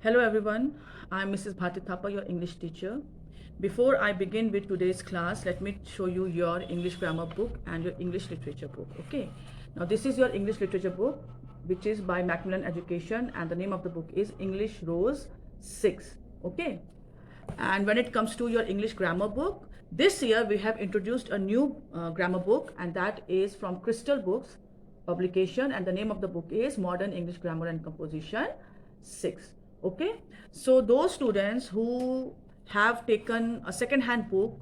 Hello everyone, I'm Mrs. Bharti Thapa, your English teacher. Before I begin with today's class, let me show you your English grammar book and your English literature book. Okay, now this is your English literature book, which is by Macmillan Education, and the name of the book is English Rose 6. Okay, and when it comes to your English grammar book, this year we have introduced a new grammar book, and that is from Crystal Books publication, and the name of the book is Modern English Grammar and Composition 6. Okay, so those students who have taken a second hand book,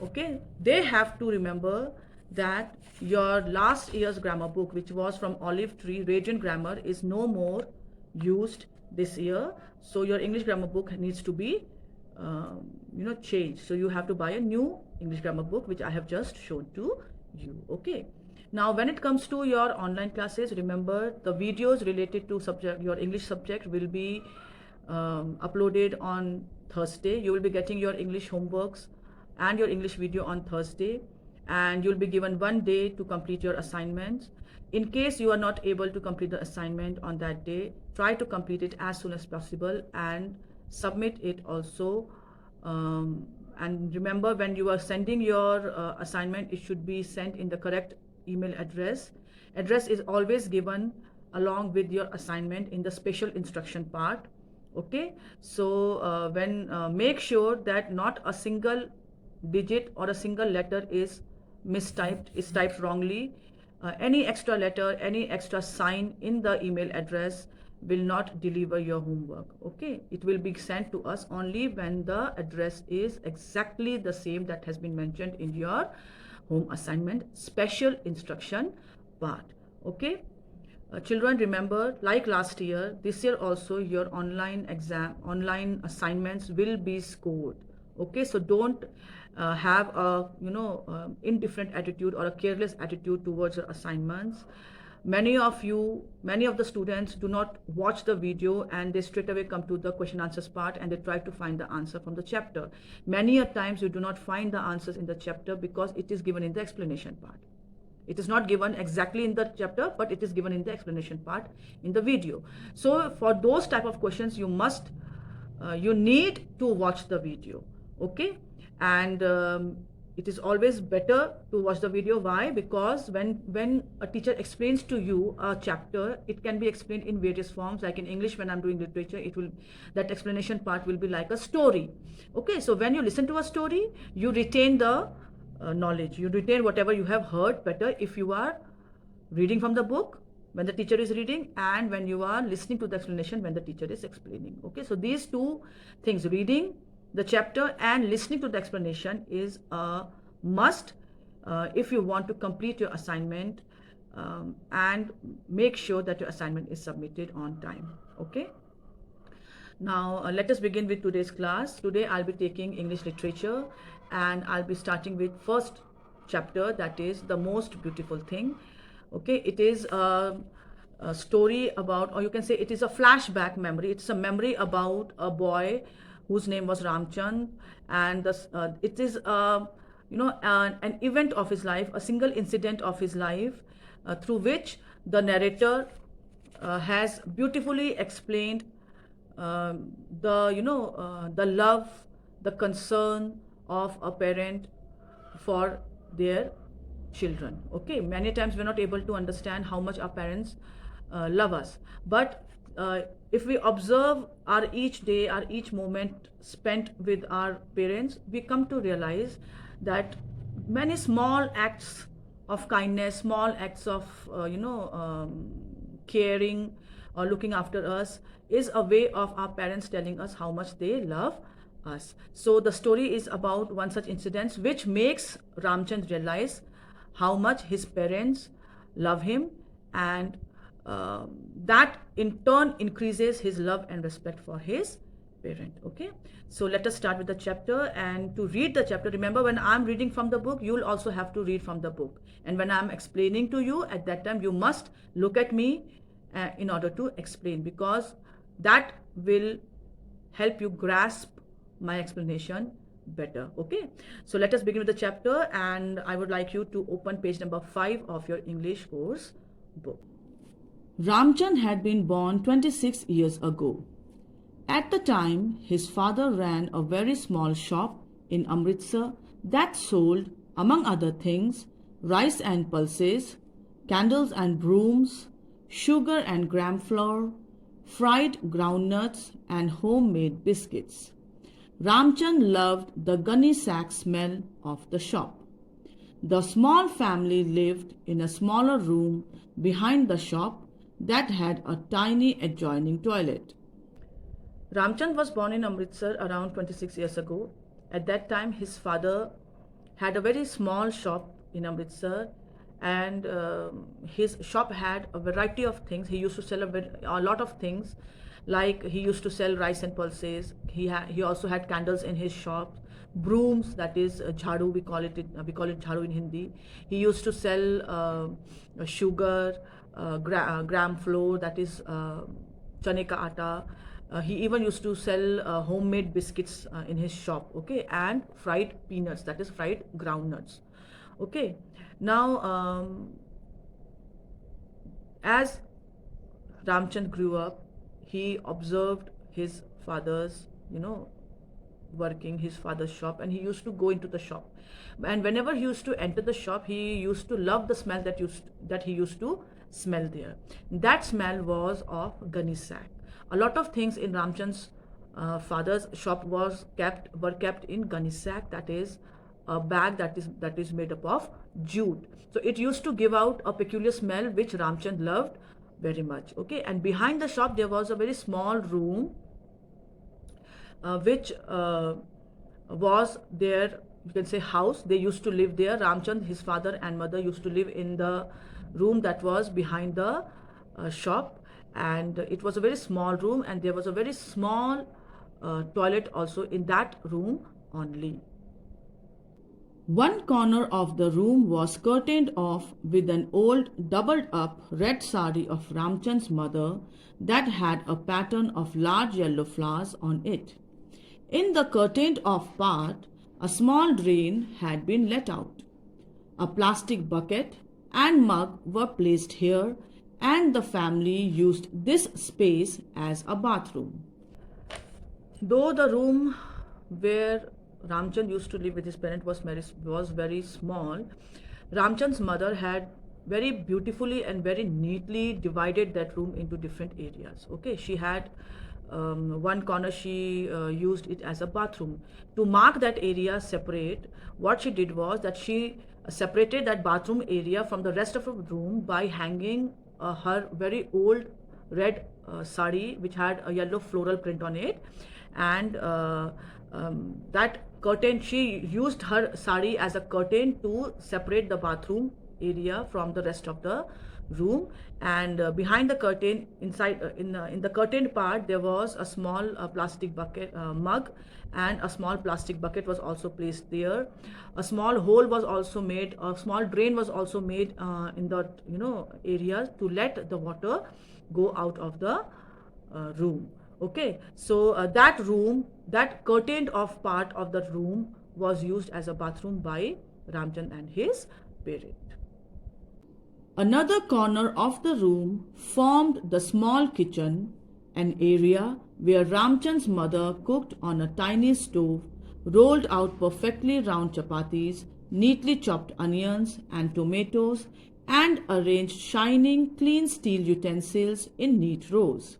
okay, they have to remember that your last year's grammar book, which was from Olive Tree Radiant Grammar, is no more used this year. So your English grammar book needs to be changed. So you have to buy a new English grammar book, which I have just shown to you. Okay, now when it comes to your online classes, remember the videos related to your English subject will be uploaded on Thursday. You will be getting your English homeworks and your English video on Thursday, and you'll be given 1 day to complete your assignments. In case you are not able to complete the assignment on that day, try to complete it as soon as possible and submit it also. And remember, when you are sending your assignment, it should be sent in the correct email address. Address is always given along with your assignment in the special instruction part. Okay, so make sure that not a single digit or a single letter is mistyped, is typed wrongly. Any extra letter, any extra sign in the email address will not deliver your homework. Okay, it will be sent to us only when the address is exactly the same that has been mentioned in your home assignment special instruction part. Okay, children, remember, like last year, this year also your online assignments will be scored. Okay, so don't have a indifferent attitude or a careless attitude towards your assignments. Many of the students do not watch the video and they straight away come to the question answers part and they try to find the answer from the chapter. Many a times you do not find the answers in the chapter because it is given in the explanation part. It is not given exactly in the chapter, but it is given in the explanation part in the video. So for those type of questions, you need to watch the video. Okay, and it is always better to watch the video. Why? Because when a teacher explains to you a chapter, it can be explained in various forms. Like in English, when I'm doing literature, that explanation part will be like a story. Okay, so when you listen to a story, you retain the knowledge, you retain whatever you have heard better if you are reading from the book when the teacher is reading, and when you are listening to the explanation when the teacher is explaining. Okay, so these two things, reading the chapter and listening to the explanation, is a must if you want to complete your assignment and make sure that your assignment is submitted on time. Okay, now let us begin with today's class. Today I'll be taking English literature and I'll be starting with first chapter, that is The Most Beautiful Thing. Okay, it is a story about, or you can say it is a flashback memory. It's a memory about a boy whose name was Ramchand, and it is an event of his life, a single incident of his life, through which the narrator has beautifully explained the love, the concern of a parent for their children. Okay, many times we're not able to understand how much our parents love us, but if we observe our each day, our each moment spent with our parents, we come to realize that many small acts of kindness, small acts of caring or looking after us is a way of our parents telling us how much they love us. So the story is about one such incident which makes Ramchand realize how much his parents love him, and that in turn increases his love and respect for his parent. Okay, so let us start with the chapter. And to read the chapter, remember, when I'm reading from the book, you'll also have to read from the book, and when I'm explaining to you, at that time you must look at me in order to explain, because that will help you grasp my explanation better. Okay, so let us begin with the chapter, and I would like you to open page number 5 of your English course book. Ramchand had been born 26 years ago. At the time, his father ran a very small shop in Amritsar that sold, among other things, rice and pulses, candles and brooms, sugar and gram flour, fried groundnuts, and homemade biscuits. Ramchand loved the gunny sack smell of the shop. The small family lived in a smaller room behind the shop that had a tiny adjoining toilet. Ramchand was born in Amritsar around 26 years ago. At that time, his father had a very small shop in Amritsar, and his shop had a variety of things. He used to sell a lot of things, like he used to sell rice and pulses. He also had candles in his shop, brooms, that is jhadu, we call it jhadu in Hindi. He used to sell sugar, gram flour, that is chane ka atta. He even used to sell homemade biscuits in his shop, okay, and fried peanuts, that is fried groundnuts, okay. Now, as Ramchand grew up, he observed his father's, working, his father's shop, and he used to go into the shop. And whenever he used to enter the shop, he used to love the smell that he used to smell there. That smell was of gunny sack. A lot of things in Ramchand's father's shop were kept in gunny sack, that is a bag that is made up of jute. So it used to give out a peculiar smell which Ramchand loved very much. Okay, and behind the shop there was a very small room which was their, you can say, house. They used to live there. Ramchand, his father and mother used to live in the room that was behind the shop, and it was a very small room, and there was a very small toilet also in that room only. One corner of the room was curtained off with an old doubled up red sari of Ramchand's mother that had a pattern of large yellow flowers on it. In the curtained off part, a small drain had been let out. A plastic bucket and mug were placed here, and the family used this space as a bathroom. Though the room where Ramchand used to live with his parent was very small, Ramchand's mother had very beautifully and very neatly divided that room into different areas. Okay, she had one corner, she used it as a bathroom. To mark that area separate, what she did was that she separated that bathroom area from the rest of the room by hanging her very old red sari which had a yellow floral print on it, and that curtain, she used her sari as a curtain to separate the bathroom area from the rest of the room. And behind the curtain, inside in the curtained part, there was a small plastic bucket mug, and a small plastic bucket was also placed there. A small hole was also made, a small drain was also made in the area to let the water go out of the room. Okay, so that room, that curtained off part of the room was used as a bathroom by Ramchand and his parent. Another corner of the room formed the small kitchen, an area where Ramchand's mother cooked on a tiny stove, rolled out perfectly round chapatis, neatly chopped onions and tomatoes, and arranged shining, clean steel utensils in neat rows.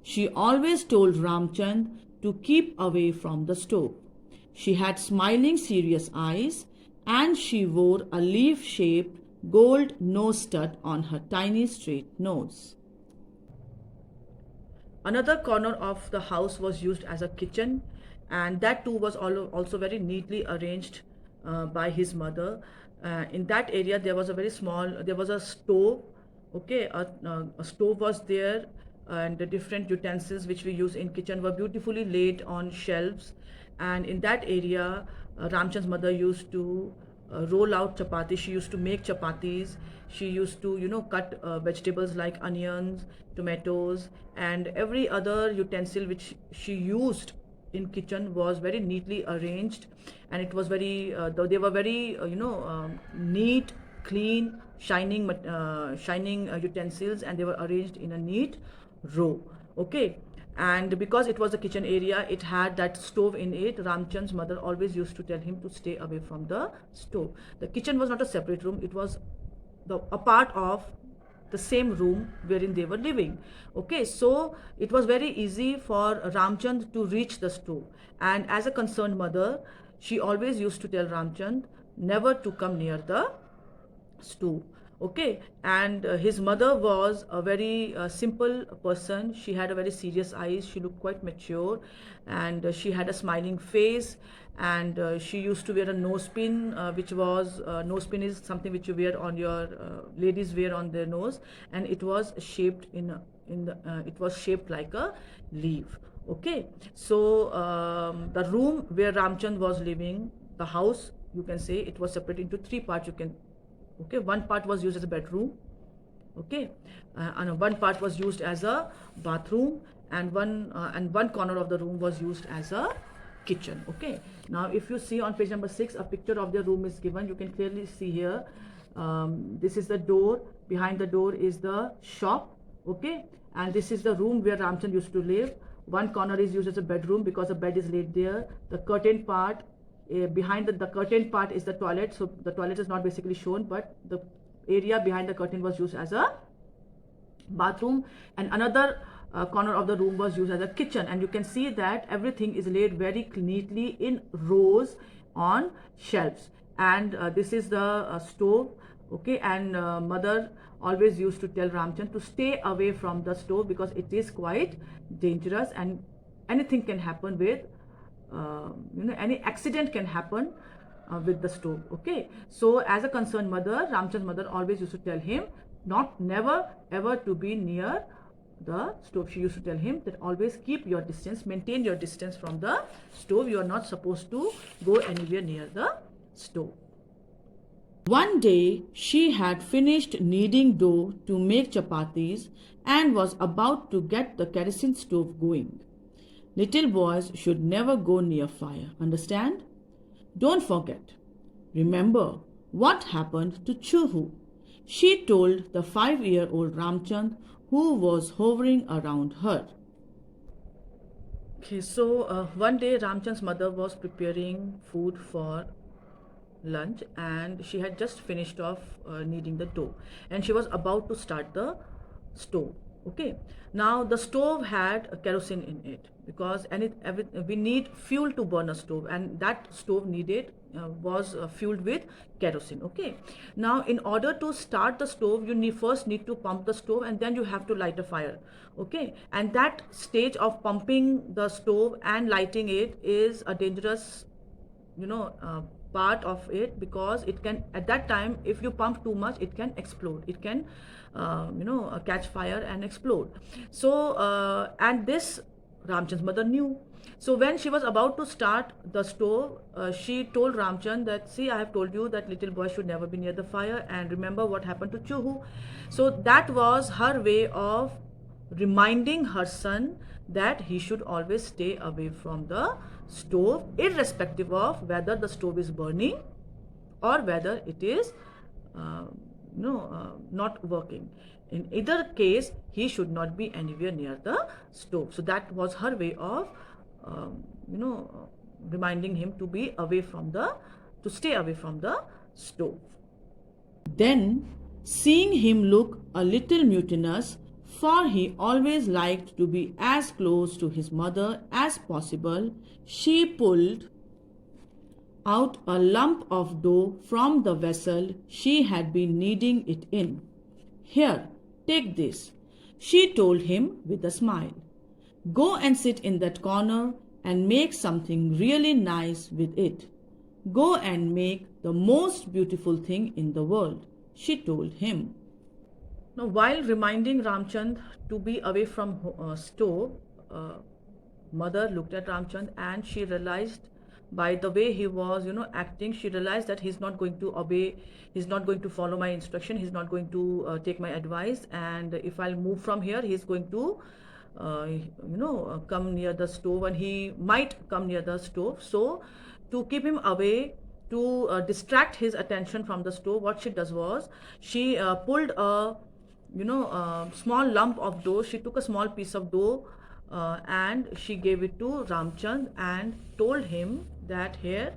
She always told Ramchand to keep away from the stove. She had smiling, serious eyes, and she wore a leaf-shaped gold nose stud on her tiny straight nose. Another corner of the house was used as a kitchen, and that too was also very neatly arranged by his mother. In that area there was a stove. Okay, a stove was there, and the different utensils which we use in kitchen were beautifully laid on shelves. And in that area, Ramchand's mother used to roll out chapatis. She used to make chapatis. She used to cut vegetables like onions, tomatoes, and every other utensil which she used in kitchen was very neatly arranged, and it was they were very neat, clean, shining utensils, and they were arranged in a neat row. Okay, And because it was a kitchen area, it had that stove in it. Ramchand's mother always used to tell him to stay away from the stove. The kitchen was not a separate room, it was a part of the same room wherein they were living. Okay, so it was very easy for Ramchand to reach the stove. And as a concerned mother, she always used to tell Ramchand never to come near the stove. Okay, and his mother was a very simple person. She had a very serious eyes, she looked quite mature, and she had a smiling face, and she used to wear a nose pin, which was nose pin is something which you wear on your ladies wear on their nose, and it was shaped it was shaped like a leaf. Okay, so the room where Ramchand was living, the house, you can say it was separated into three parts. You can, okay, one part was used as a bedroom, okay, and one part was used as a bathroom, and one corner of the room was used as a kitchen. Okay, now if you see on page number 6, a picture of the room is given. You can clearly see here, this is the door, behind the door is the shop. Okay, and this is the room where Ramchand used to live. One corner is used as a bedroom because a bed is laid there. The curtain part, behind the curtain part is the toilet, so the toilet is not basically shown, but the area behind the curtain was used as a bathroom, and another corner of the room was used as a kitchen. And you can see that everything is laid very neatly in rows on shelves. And this is the stove. Okay, and mother always used to tell Ramchand to stay away from the stove because it is quite dangerous, and anything can happen with any accident can happen with the stove. Okay, so as a concerned mother, Ramchand's mother always used to tell him never ever to be near the stove. She used to tell him that always keep your distance, maintain your distance from the stove. You are not supposed to go anywhere near the stove. One day, she had finished kneading dough to make chapatis and was about to get the kerosene stove going. Little boys should never go near fire, understand? Don't forget. Remember what happened to Chuhu. She told the 5-year-old Ramchand, who was hovering around her. Okay, so one day Ramchand's mother was preparing food for lunch, and she had just finished off kneading the dough, and she was about to start the stove. Okay, now the stove had a kerosene in it because we need fuel to burn a stove, and that stove needed was fueled with kerosene. Okay, now in order to start the stove, you first need to pump the stove, and then you have to light a fire. Okay, and that stage of pumping the stove and lighting it is a dangerous part of it, because it can, at that time, if you pump too much, it can explode, it can catch fire and explode. So and this Ramchand's mother knew. So when she was about to start the stove, she told Ramchand that, see, I have told you that little boy should never be near the fire, and remember what happened to Chuhu. So that was her way of reminding her son that he should always stay away from the stove, irrespective of whether the stove is burning or whether it is not working. In either case, he should not be anywhere near the stove. So that was her way of reminding him to stay away from the stove. Then, seeing him look a little mutinous, for he always liked to be as close to his mother as possible, she pulled out a lump of dough from the vessel she had been kneading it in. Here, take this, she told him with a smile. Go and sit in that corner and make something really nice with it. Go and make the most beautiful thing in the world, she told him. Now, while reminding Ramchand to be away from stove, mother looked at Ramchand, and she realized by the way he was, acting, she realized that he's not going to obey, he's not going to follow my instruction, he's not going to take my advice, and if I'll move from here, he's going to, come near the stove, and he might come near the stove. So, to keep him away, to distract his attention from the stove, what she does was, she pulled a small lump of dough. She took a small piece of dough and she gave it to Ramchand and told him that here,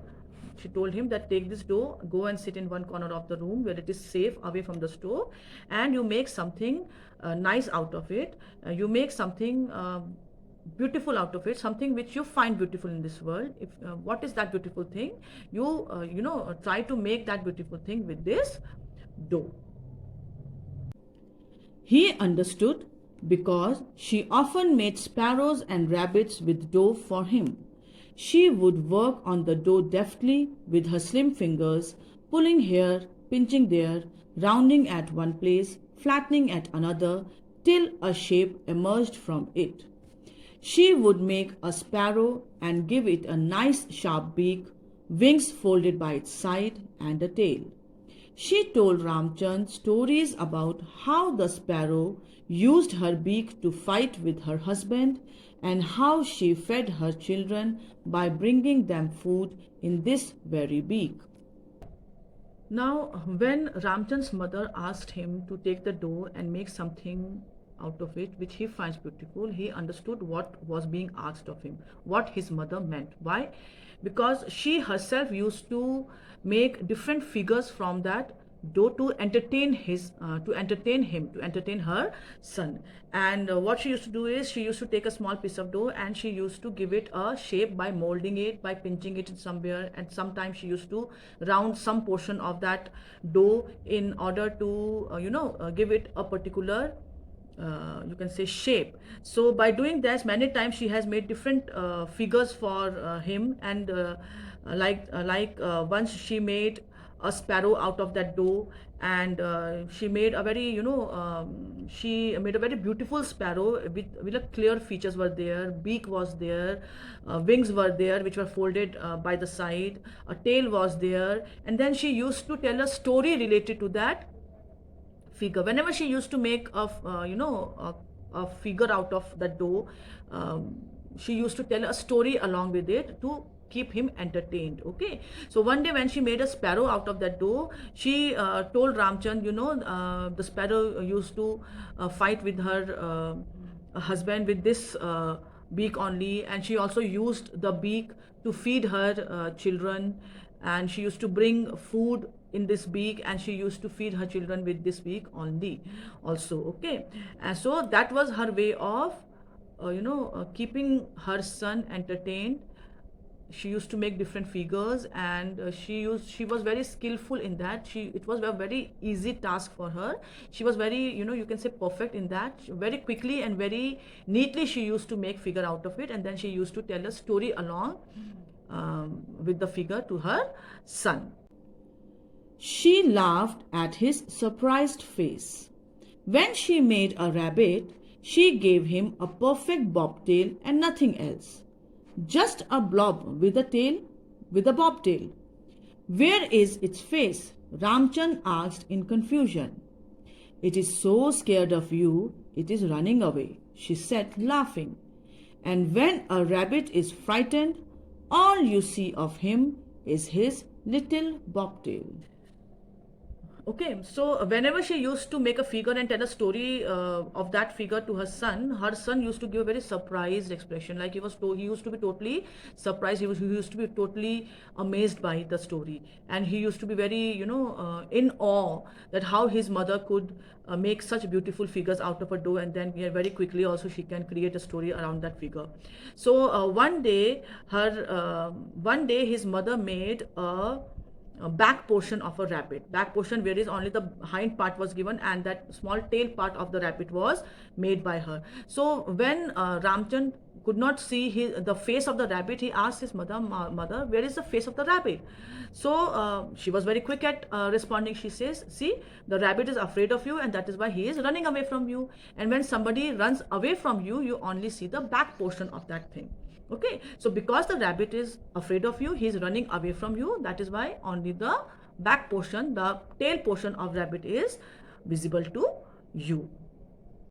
she told him that take this dough, go and sit in one corner of the room where it is safe away from the stove, and you make something nice out of it. You make something beautiful out of it, something which you find beautiful in this world. If what is that beautiful thing? You try to make that beautiful thing with this dough. He understood because she often made sparrows and rabbits with dough for him. She would work on the dough deftly with her slim fingers, pulling here, pinching there, rounding at one place, flattening at another, till a shape emerged from it. She would make a sparrow and give it a nice sharp beak, wings folded by its side, and a tail. She told Ramchand stories about how the sparrow used her beak to fight with her husband and how she fed her children by bringing them food in this very beak. Now, when Ramchand's mother asked him to take the dough and make something out of it which he finds beautiful, he understood what was being asked of him, what his mother meant. Why? Because she herself used to make different figures from that dough to entertain her son. And what she used to do is she used to take a small piece of dough and she used to give it a shape by molding it, by pinching it in somewhere, and sometimes she used to round some portion of that dough in order to give it a particular you can say shape. So by doing this, many times she has made different figures for him, and once she made a sparrow out of that dough, and she made a very beautiful sparrow with a clear features were there, beak was there, wings were there which were folded by the side, a tail was there, and then she used to tell a story related to that figure. Whenever she used to make a figure out of the dough, she used to tell a story along with it to keep him entertained. Okay, so one day when she made a sparrow out of that dough, she told Ramchand, the sparrow used to fight with her husband with this beak only, and she also used the beak to feed her children, and she used to bring food in this beak, and she used to feed her children with this beak only also. Okay, and so that was her way of keeping her son entertained. She used to make different figures, and she was very skillful in that. It was a very easy task for her. She was very, you can say, perfect in that. Very quickly and very neatly she used to make figure out of it, and then she used to tell a story along with the figure to her son. She laughed at his surprised face. When she made a rabbit, she gave him a perfect bobtail and nothing else. Just a blob with a tail, with a bobtail. Where is its face? Ramchand asked in confusion. It is so scared of you, it is running away, she said, laughing. And when a rabbit is frightened, all you see of him is his little bobtail. Okay, so whenever she used to make a figure and tell a story of that figure to her son used to give a very surprised expression. Like he used to be totally surprised. He used to be totally amazed by the story, and he used to be very in awe that how his mother could make such beautiful figures out of a dough, and then very quickly also she can create a story around that figure. So one day his mother made a back portion of a rabbit, back portion where is only the hind part was given, and that small tail part of the rabbit was made by her. So when Ramchand could not see the face of the rabbit, he asked his mother, where is the face of the rabbit? So she was very quick at responding. She says, see, the rabbit is afraid of you, and that is why he is running away from you. And when somebody runs away from you, you only see the back portion of that thing. Okay, so because the rabbit is afraid of you, he is running away from you, that is why only the back portion, the tail portion of rabbit is visible to you.